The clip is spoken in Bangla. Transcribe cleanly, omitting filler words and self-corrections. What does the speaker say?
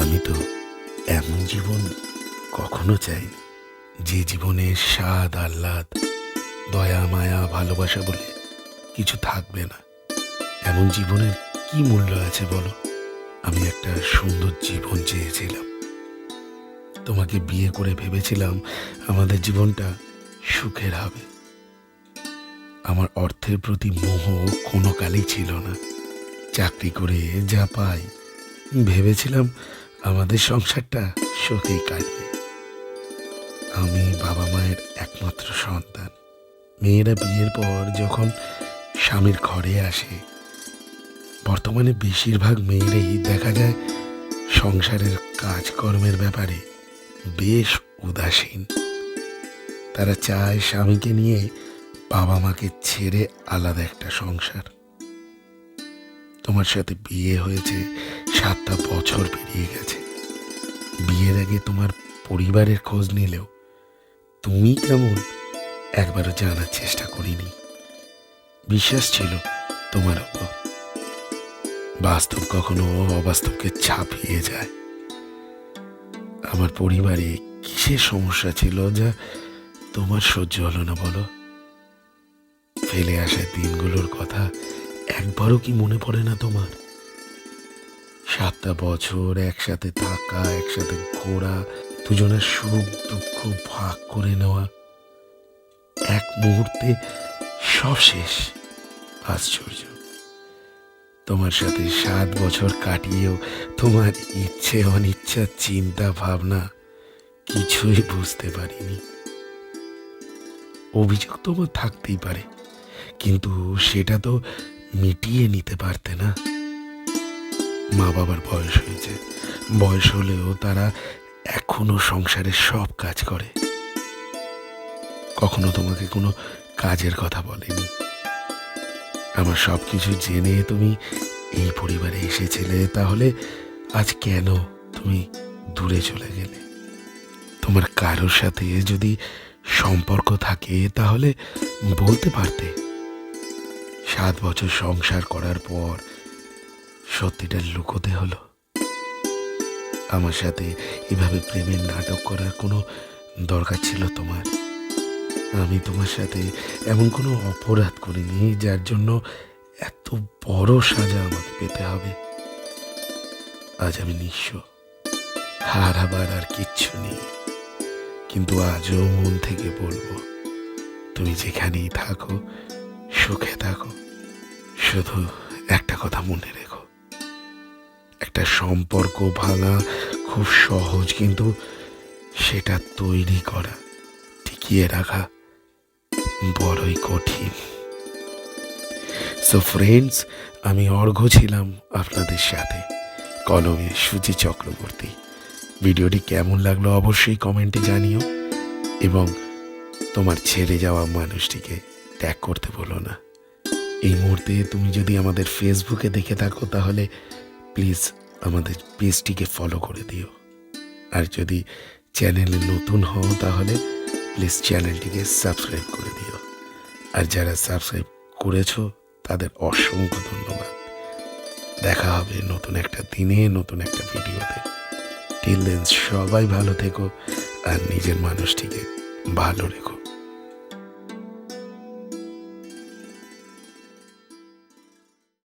আমি তো এমন জীবন কখনো চাইনি, যে জীবনে স্বাদ আহ্লাদ, দয়া মায়া ভালোবাসা বলে কিছু থাকবে না। এমন জীবনের কি মূল্য আছে বলো? আমি একটা সুন্দর জীবন চেয়েছিলাম, তোমাকে বিয়ে করে ভেবেছিলাম আমাদের জীবনটা সুখের হবে। আমার অর্থের প্রতি মোহ কোনো কালেই ছিল না। চাকরি করে যা পাই ভেবেছিলাম আমাদের সংসারটা সুখেই কাটবে। আমি বাবা মায়ের একমাত্র সন্তান। মেয়েরা বিয়ের পর যখন স্বামীর ঘরে আসে, বর্তমানে বেশিরভাগ মেয়েরাই দেখা যায় সংসারের কাজকর্মের ব্যাপারে বেশ উদাসীন। তারা চায় স্বামীকে নিয়ে বাবা মাকে ছেড়ে আলাদা একটা সংসার। তোমার সাথে বিয়ে হয়েছে 7টা বছর পেরিয়ে গেছে। বিয়ের আগে তোমার পরিবারের খোঁজ নিলেও তুমি কেমন একবারও জানার চেষ্টা করিনি। বিশ্বাস ছিল তোমার উপর। বাস্তব কখনো অবাস্তবকে ছাপিয়ে যায়। আমার পরিবারে কিসের সমস্যা ছিল যা তোমার সহ্য হলো না বলো? ফেলে আসা দিনগুলোর কথা একবারও কি মনে পড়ে না তোমার? 7টা বছর একসাথে থাকা, একসাথে ঘোরা, দুজনের সুখ দুঃখ ভাগ করে নেওয়া, এক মুহূর্তে সব শেষ। আশ্চর্য, তোমার সাথে 7 বছর কাটিয়েও তোমার ইচ্ছে অনিচ্ছা চিন্তা ভাবনা কিছুই বুঝতে পারিনি। অভিযোগ তোমার থাকতেই পারে, কিন্তু সেটা তো মিটিয়ে নিতে পারতে না। মা বাবার বয়স হয়েছে, বয়স হলেও তারা এখনো সংসারের সব কাজ করে। কখনো তোমাকে কোনো কাজের কথা বলেনি। আমার সব কিছু জেনে তুমি এই পরিবারে এসেছিলে, তাহলে আজ কেন তুমি দূরে চলে গেলে? তোমার কারোর সাথে যদি সম্পর্ক থাকে তাহলে বলতে পারতে। 7 বছর সংসার করার পর সত্যিটা লুকোতে হলো। আমার সাথে এভাবে প্রেমের নাটক করার কোনো দরকার ছিল তোমার? আমি তোমার সাথে এমন কোনো অপরাধ করিনি যার জন্য এত বড় সাজা আমাকে পেতে হবে। আজ আমি নিঃস্ব, হারাবার আর কিচ্ছু নেই। কিন্তু আজও মন থেকে বলবো, তুমি যেখানেই থাকো সুখে থাকো। শুধু একটা কথা মনে রেখো, একটা সম্পর্ক ভাঙা খুব সহজ, কিন্তু সেটা তৈরি করা, টিকিয়ে রাখা বড়ই কঠিন। সো ফ্রেন্ডস, আমি অর্ঘ্য ছিলাম আপনাদের সাথে, কলমে সুচি চক্রবর্তী। ভিডিওটি কেমন লাগলো অবশ্যই কমেন্টে জানিও, এবং তোমার ছেড়ে যাওয়া মানুষটিকে ট্যাগ করতে বলো না। এই মুহূর্তে তুমি যদি আমাদের ফেসবুকে দেখে থাকো তাহলে প্লিজ আমাদের পেজটিকে ফলো করে দিও। আর যদি চ্যানেলে নতুন হও তাহলে প্লিজ চ্যানেলটিকে সাবস্ক্রাইব করে দিও। আর যারা সাবস্ক্রাইব করেছো তাদের অসংখ্য ধন্যবাদ। দেখা হবে নতুন একটা দিনে, নতুন একটা ভিডিওতে। টিল দেন সবাই ভালো থেকো আর নিজের মানুষটিকে ভালো রেখো।